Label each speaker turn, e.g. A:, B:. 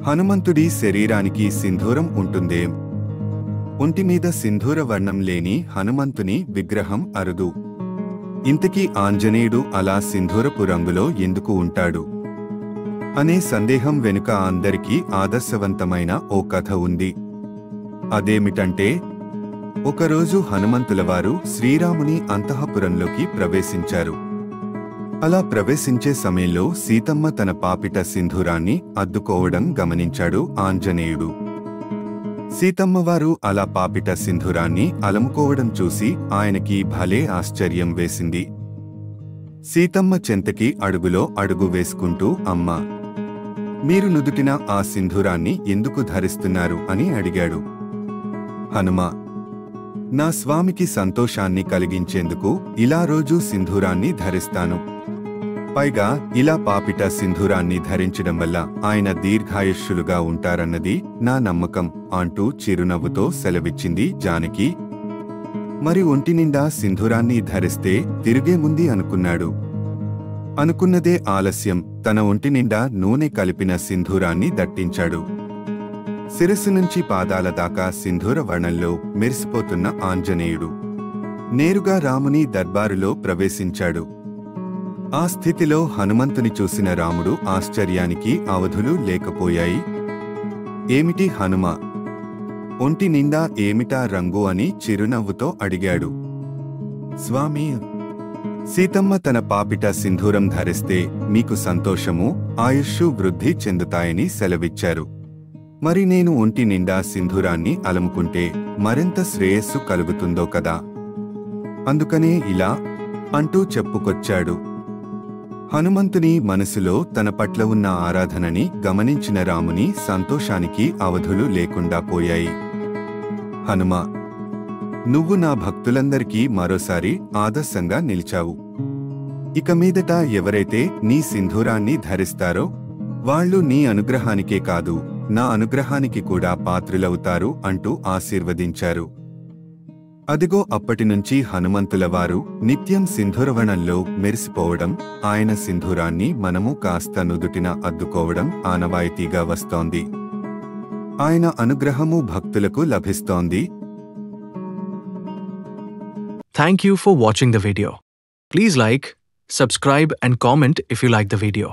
A: హనుమంతుడి శరీరానికి సింధూరం ఉంటుందేం? ఒంటిమీద సింధూర వర్ణం లేని హనుమంతుని విగ్రహం అరుదు. ఇంతకీ ఆంజనేయుడు అలా సింధూరపు రంగులో ఎందుకు ఉంటాడు అనే సందేహం వెనుక అందరికీ ఆదర్శవంతమైన ఓ కథ ఉంది. అదేమిటంటే, ఒకరోజు హనుమంతులవారు శ్రీరాముని అంతఃపురంలోకి ప్రవేశించారు. అలా ప్రవేశించే సమయంలో సీతమ్మ తన పాపిట సింధూరాన్ని అద్దుకోవడం గమనించాడు ఆంజనేయుడు. సీతమ్మవారు అలా పాపిట సింధూరాన్ని అలముకోవడం చూసి ఆయనకి భలే ఆశ్చర్యం వేసింది. సీతమ్మ చెంతకి అడుగులో అడుగు వేసుకుంటూ, అమ్మా, మీరు నుదుటిన ఆ సింధూరాన్ని ఎందుకు ధరిస్తున్నారు అని అడిగాడు. హనుమా, నా స్వామికి సంతోషాన్ని కలిగించేందుకు ఇలా రోజూ సింధూరాన్ని ధరిస్తాను. పైగా ఇలా పాపిట సింధూరాన్ని ధరించడం వల్ల ఆయన దీర్ఘాయుష్యులుగా ఉంటారన్నది నా నమ్మకం అంటూ చిరునవ్వుతో సెలవిచ్చింది జానకి. మరి ఒంటినిండా సింధూరాన్ని ధరిస్తే తిరిగేముంది అనుకున్నాడు. అనుకున్నదే ఆలస్యం. తన ఒంటినిండా నూనె కలిపిన సింధూరాన్ని దట్టించాడు. శిరస్సు నుంచి పాదాల దాకా సింధూర వర్ణంలో మెరిసిపోతున్న ఆంజనేయుడు నేరుగా రాముని దర్బారులో ప్రవేశించాడు. ఆ స్థితిలో హనుమంతుని చూసిన రాముడు ఆశ్చర్యానికి అవధులు లేకపోయాయి. ఏమిటి హనుమా, ఒంటి నిండా ఏమిటా రంగు అని చిరునవ్వుతో అడిగాడు. స్వామి, సీతమ్మ తన పాపిట సింధూరం ధరిస్తే మీకు సంతోషము, ఆయుష్షు వృద్ధి చెందుతాయని సెలవిచ్చారు. మరి నేను ఒంటి నిండా సింధూరాన్ని అలముకుంటే మరింత శ్రేయస్సు కలుగుతుందో కదా, అందుకనే ఇలా అంటూ చెప్పుకొచ్చాడు. హనుమంతుని మనసులో తన పట్ల ఉన్న ఆరాధనని గమనించిన రాముని సంతోషానికి అవధులు లేకుండా పోయాయి. హనుమా, నువ్వు నా భక్తులందరికీ మరోసారి ఆదర్శంగా నిలిచావు. ఇక మీదట ఎవరైతే నీ సింధూరాన్ని ధరిస్తారో వాళ్ళు నీ అనుగ్రహానికే కాదు, నా అనుగ్రహానికి కూడా పాత్రులవుతారు అంటూ ఆశీర్వదించారు. అదిగో అప్పటినుంచి హనుమంతులవారు నిత్యం సింధూరవణంలో మెరిసిపోవడం, ఆయన సింధూరాన్ని మనము కాస్త నుదుటిన అద్దుకోవడం ఆనవాయితీగా వస్తోంది. ఆయన అనుగ్రహము భక్తులకు లభిస్తోంది.
B: Thank you for watching the video. Please like, subscribe and comment if you like the video.